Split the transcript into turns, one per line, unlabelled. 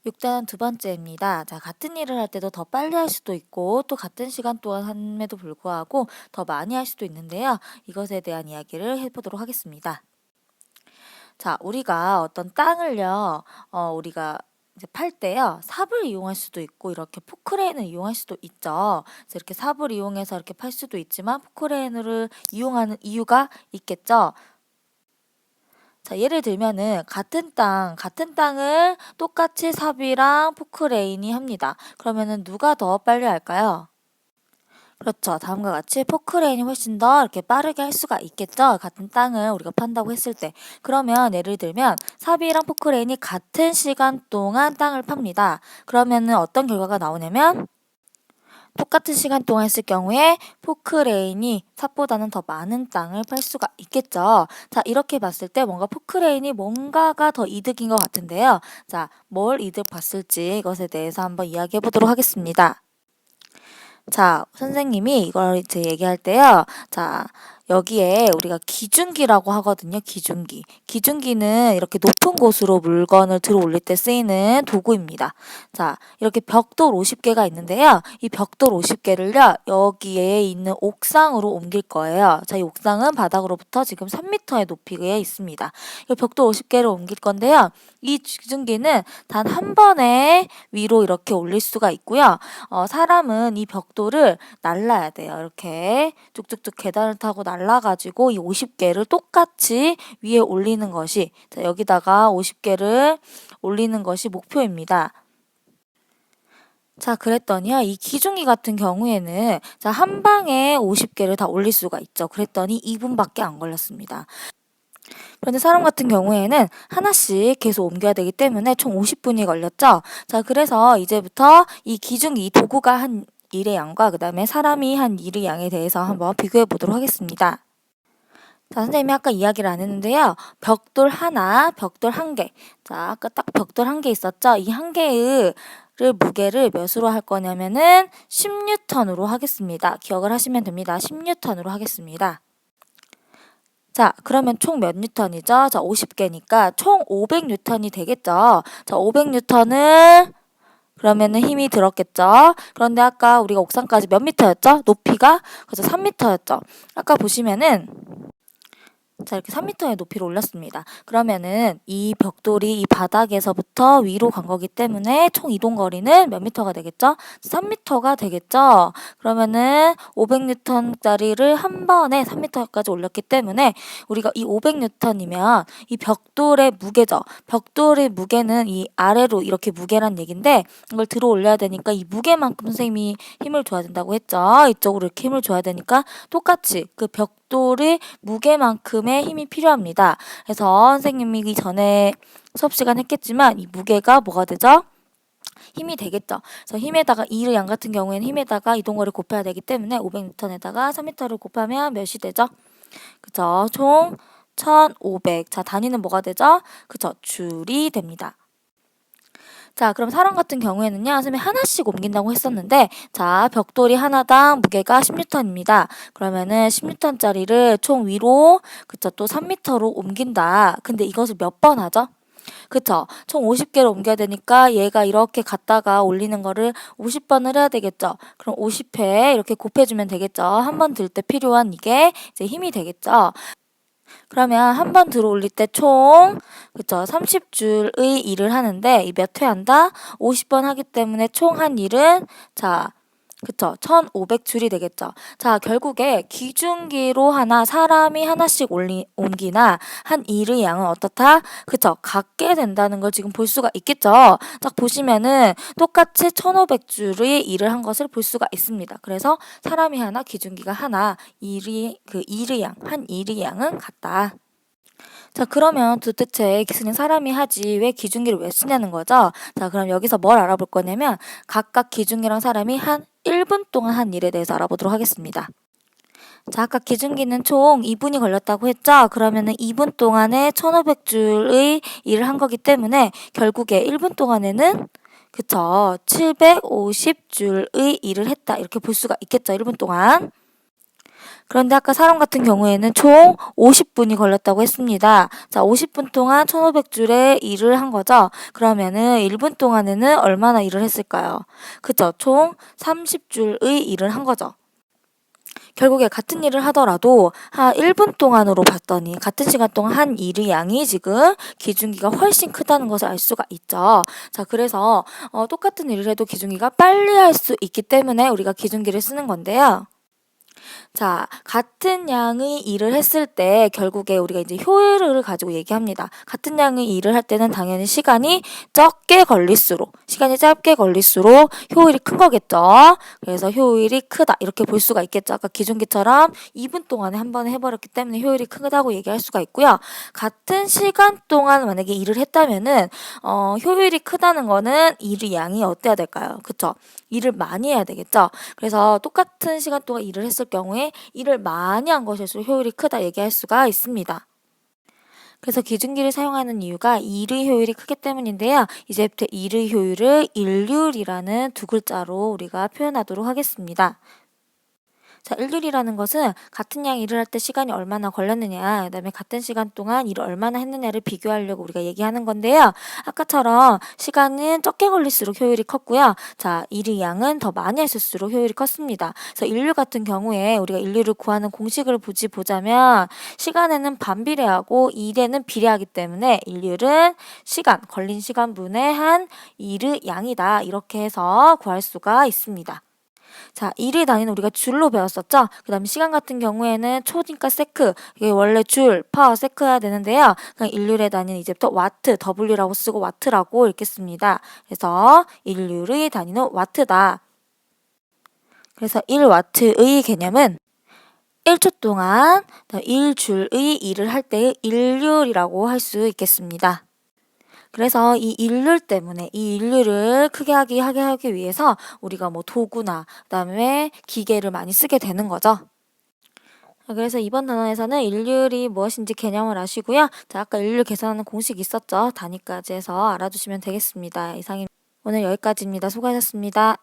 6단 두 번째입니다. 자, 같은 일을 할 때도 더 빨리 할 수도 있고 또 같은 시간 동안 함에도 불구하고 더 많이 할 수도 있는데요. 이것에 대한 이야기를 해보도록 하겠습니다. 자, 우리가 어떤 땅을요, 우리가 이제 팔 때요, 삽을 이용할 수도 있고 이렇게 포크레인을 이용할 수도 있죠. 그래서 이렇게 삽을 이용해서 이렇게 팔 수도 있지만 포크레인을 이용하는 이유가 있겠죠. 자, 예를 들면은 같은 땅을 똑같이 삽이랑 포크레인이 합니다. 그러면은 누가 더 빨리 할까요? 그렇죠. 다음과 같이 포크레인이 훨씬 더 이렇게 빠르게 할 수가 있겠죠. 같은 땅을 우리가 판다고 했을 때. 그러면 예를 들면 삽이랑 포크레인이 같은 시간 동안 땅을 팝니다. 그러면은 어떤 결과가 나오냐면 똑같은 시간 동안 했을 경우에 포크레인이 삽보다는 더 많은 땅을 팔 수가 있겠죠. 자, 이렇게 봤을 때 뭔가 포크레인이 뭔가가 더 이득인 것 같은데요. 자, 뭘 이득 봤을지 이것에 대해서 한번 이야기해 보도록 하겠습니다. 자, 선생님이 이걸 이제 얘기할 때요. 자, 여기에 우리가 기중기라고 하거든요. 기중기. 기중기는 이렇게 높은 곳으로 물건을 들어 올릴 때 쓰이는 도구입니다. 자, 이렇게 벽돌 50개가 있는데요. 이 벽돌 50개를요. 여기에 있는 옥상으로 옮길 거예요. 자, 이 옥상은 바닥으로부터 지금 3m의 높이에 있습니다. 이 벽돌 50개를 옮길 건데요. 이 기중기는 단 한 번에 위로 이렇게 올릴 수가 있고요. 사람은 이 벽돌을 날라야 돼요. 이렇게 쭉쭉쭉 계단을 타고 날라가지고 이 50개를 똑같이 위에 올리는 것이, 자, 여기다가 50개를 올리는 것이 목표입니다. 자, 그랬더니요, 이 기중기 같은 경우에는 자, 한 방에 50개를 다 올릴 수가 있죠. 그랬더니 2분밖에 안 걸렸습니다. 그런데 사람 같은 경우에는 하나씩 계속 옮겨야 되기 때문에 총 50분이 걸렸죠. 자, 그래서 이제부터 이 기중기, 이 도구가 한 일의 양과 그 다음에 사람이 한 일의 양에 대해서 한번 비교해 보도록 하겠습니다. 자, 선생님이 아까 이야기를 안 했는데요. 벽돌 하나, 벽돌 한 개. 자, 아까 딱 벽돌 한 개 있었죠? 이 한 개의 무게를 몇으로 할 거냐면은 10N으로 하겠습니다. 기억을 하시면 됩니다. 10N으로 하겠습니다. 자, 그러면 총 몇 뉴턴이죠? 자, 50개니까 총 500뉴턴이 되겠죠? 자, 500뉴턴을 그러면은 힘이 들었겠죠? 그런데 아까 우리가 옥상까지 몇 미터였죠? 높이가? 그래서 3미터였죠? 아까 보시면은 자, 이렇게 3m의 높이로 올렸습니다. 그러면은 이 벽돌이 이 바닥에서부터 위로 간 거기 때문에 총 이동 거리는 몇 미터가 되겠죠? 3m가 되겠죠? 그러면은 500N짜리를 한 번에 3m까지 올렸기 때문에 우리가 이 500N이면 이 벽돌의 무게죠. 벽돌의 무게는 이 아래로 이렇게 무게란 얘긴데 이걸 들어 올려야 되니까 이 무게만큼 선생님이 힘을 줘야 된다고 했죠. 이쪽으로 이렇게 힘을 줘야 되니까 똑같이 그 벽돌의 무게만큼의 힘이 필요합니다. 그래서 선생님이 전에 수업 시간 했겠지만 이 무게가 뭐가 되죠? 힘이 되겠죠. 그래서 힘에다가 이의 양 같은 경우에는 힘에다가 이동거리를 곱해야 되기 때문에 500N에다가 3m를 곱하면 몇이 되죠? 그쵸? 총 1500. 자, 단위는 뭐가 되죠? 그쵸? 줄이 됩니다. 자, 그럼 사람 같은 경우에는요, 선생님이 하나씩 옮긴다고 했었는데, 자, 벽돌이 하나당 무게가 10N입니다. 그러면은 10N짜리를 총 위로, 그쵸, 또 3m로 옮긴다. 근데 이것을 몇 번 하죠? 그쵸? 총 50개를 옮겨야 되니까 얘가 이렇게 갔다가 올리는 거를 50번을 해야 되겠죠? 그럼 50회 이렇게 곱해주면 되겠죠? 한 번 들 때 필요한 이게 이제 힘이 되겠죠? 그러면 한 번 들어 올릴 때 총, 그쵸, 30줄의 일을 하는데, 이 몇 회 한다? 50번 하기 때문에 총 한 일은, 자, 그쵸, 1500줄이 되겠죠. 자, 결국에 기중기로 하나, 사람이 하나씩 옮기나, 한 일의 양은 어떻다? 그쵸, 같게 된다는 걸 지금 볼 수가 있겠죠. 딱 보시면은 똑같이 1500줄의 일을 한 것을 볼 수가 있습니다. 그래서 사람이 하나, 기중기가 하나, 일의 양, 한 일의 양은 같다. 자, 그러면 도대체 기술은 사람이 하지 왜 기중기를 왜 쓰냐는 거죠? 자, 그럼 여기서 뭘 알아볼 거냐면 각각 기중기랑 사람이 한 1분 동안 한 일에 대해서 알아보도록 하겠습니다. 자, 아까 기중기는 총 2분이 걸렸다고 했죠? 그러면은 2분 동안에 1500줄의 일을 한 거기 때문에 결국에 1분 동안에는 그쵸, 750줄의 일을 했다. 이렇게 볼 수가 있겠죠, 1분 동안. 그런데 아까 사람 같은 경우에는 총 50분이 걸렸다고 했습니다. 자, 50분 동안 1500줄의 일을 한 거죠. 그러면은 1분 동안에는 얼마나 일을 했을까요? 그쵸? 총 30줄의 일을 한 거죠. 결국에 같은 일을 하더라도 한 1분 동안으로 봤더니 같은 시간 동안 한 일의 양이 지금 기준기가 훨씬 크다는 것을 알 수가 있죠. 자, 그래서 똑같은 일을 해도 기준기가 빨리 할 수 있기 때문에 우리가 기준기를 쓰는 건데요. 자, 같은 양의 일을 했을 때 결국에 우리가 이제 효율을 가지고 얘기합니다. 같은 양의 일을 할 때는 당연히 시간이 적게 걸릴수록, 시간이 짧게 걸릴수록 효율이 큰 거겠죠. 그래서 효율이 크다 이렇게 볼 수가 있겠죠. 아까 기존기처럼 2분 동안에 한 번에 해버렸기 때문에 효율이 크다고 얘기할 수가 있고요. 같은 시간 동안 만약에 일을 했다면은 효율이 크다는 거는 일의 양이 어때야 될까요? 그쵸? 일을 많이 해야 되겠죠. 그래서 똑같은 시간 동안 일을 했을 경우에 일을 많이 한 것일수록 효율이 크다 얘기할 수가 있습니다. 그래서 기준기를 사용하는 이유가 일의 효율이 크기 때문인데요. 이제부터 일의 효율을 일률이라는 두 글자로 우리가 표현하도록 하겠습니다. 자, 일률이라는 것은 같은 양 일을 할 때 시간이 얼마나 걸렸느냐, 그다음에 같은 시간 동안 일을 얼마나 했느냐를 비교하려고 우리가 얘기하는 건데요. 아까처럼 시간은 적게 걸릴수록 효율이 컸고요. 자, 일의 양은 더 많이 했을수록 효율이 컸습니다. 그래서 일률 같은 경우에 우리가 일률을 구하는 공식을 보자면 시간에는 반비례하고 일에는 비례하기 때문에 일률은 시간, 걸린 시간분의 한 일의 양이다. 이렇게 해서 구할 수가 있습니다. 자, 일의 단위는 우리가 줄로 배웠었죠? 그 다음에 시간 같은 경우에는 초니까 세크, 이게 원래 줄, 세크여야 되는데요. 그냥 일률의 단위는 이제부터 와트, W라고 쓰고 와트라고 읽겠습니다. 그래서 일률의 단위는 와트다. 그래서 1와트의 개념은 1초 동안 1줄의 일을 할 때의 일률이라고 할 수 있겠습니다. 그래서 이 일률 때문에 이 일률을 크게 하게 하기 위해서 우리가 뭐 도구나 그다음에 기계를 많이 쓰게 되는 거죠. 그래서 이번 단원에서는 일률이 무엇인지 개념을 아시고요. 자, 아까 일률 계산하는 공식 있었죠. 단위까지 해서 알아두시면 되겠습니다. 이상입니다. 오늘 여기까지입니다. 수고하셨습니다.